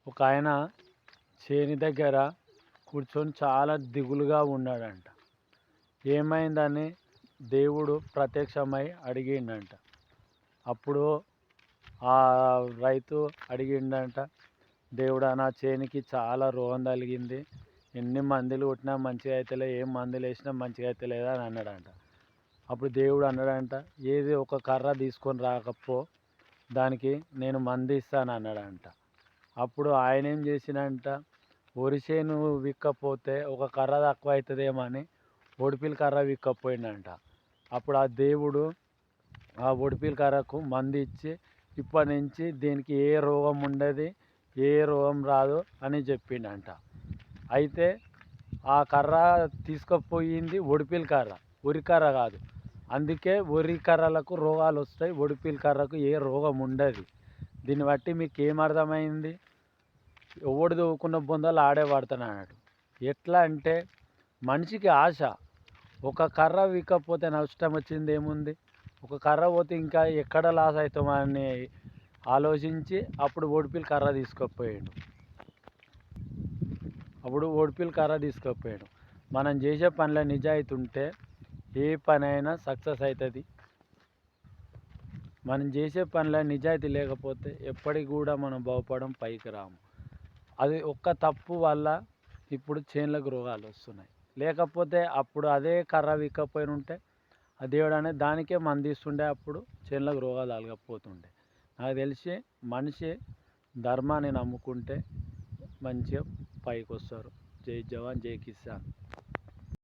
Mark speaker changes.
Speaker 1: ఒక ఆయన చేని దగ్గర కూర్చొని చాలా దిగులుగా ఉన్నాడంట. ఏమైందని దేవుడు ప్రత్యక్షమై అడిగిండంట. అప్పుడు ఆ రైతు అడిగిండంట, దేవుడా నా చేనికి చాలా రోగం తగిలింది, ఎన్ని మందులు కొట్టినా మంచిగా అవుతలే, ఏం మందులు వేసినా మంచిగా అవుతలేదు అని అన్నాడంట. అప్పుడు దేవుడు అన్నాడంట, ఏది ఒక కర్ర తీసుకొని రాకపో, దానికి నేను మందు ఇస్తాను అన్నాడంట. అప్పుడు ఆయన ఏం చేసినంట, వరి చేను విక్కపోతే ఒక కర్ర తక్కువ అవుతుందేమో అని ఒడిపిల్ కర్ర విక్కపోయిందంట. అప్పుడు ఆ దేవుడు ఆ ఒడిపిల్ కర్రకు మందు ఇచ్చి, ఇప్పటి నుంచి దీనికి ఏ రోగం ఉండదు, ఏ రోగం రాదు అని చెప్పిండంట. అయితే ఆ కర్ర తీసుకుపోయింది ఒడిపిల్ కర్ర, వరి కర్ర కాదు. అందుకే వరి కర్రలకు రోగాలు వస్తాయి, ఒడిపిల్ కర్రకు ఏ రోగం ఉండదు. దీన్ని బట్టి మీకు ఏం అర్థమైంది? ఎవడు దవ్వుకున్న బొందలు ఆడే పడతాను అన్నట్టు. ఎట్లా అంటే మనిషికి ఆశ, ఒక కర్ర విక్కపోతే నష్టం వచ్చింది ఏముంది, ఒక కర్ర పోతే ఇంకా ఎక్కడ లాస్ అవుతామని ఆలోచించి అప్పుడు ఒడిపిల్ కర్ర తీసుకుపోయాడు. మనం చేసే పనిలో నిజాయితీ ఉంటే ఏ పనైనా సక్సెస్ అవుతుంది. మనం చేసే పనిలో నిజాయితీ లేకపోతే ఎప్పటికి కూడా మనం బాగుపడం, పైకి రాము. అది ఒక్క తప్పు వల్ల ఇప్పుడు చేనులకు రోగాలు వస్తున్నాయి. లేకపోతే అప్పుడు అదే కర్ర విక్కపోయి ఉంటే ఆ దేవుడు అనేది దానికే మందు ఇస్తుండే, అప్పుడు చేనులకు రోగాలు అలగకపోతుండే. నాకు తెలిసి మనిషి ధర్మాన్ని నమ్ముకుంటే మంచిగా పైకి వస్తారు. జై జవాన్ జై కిసాన్.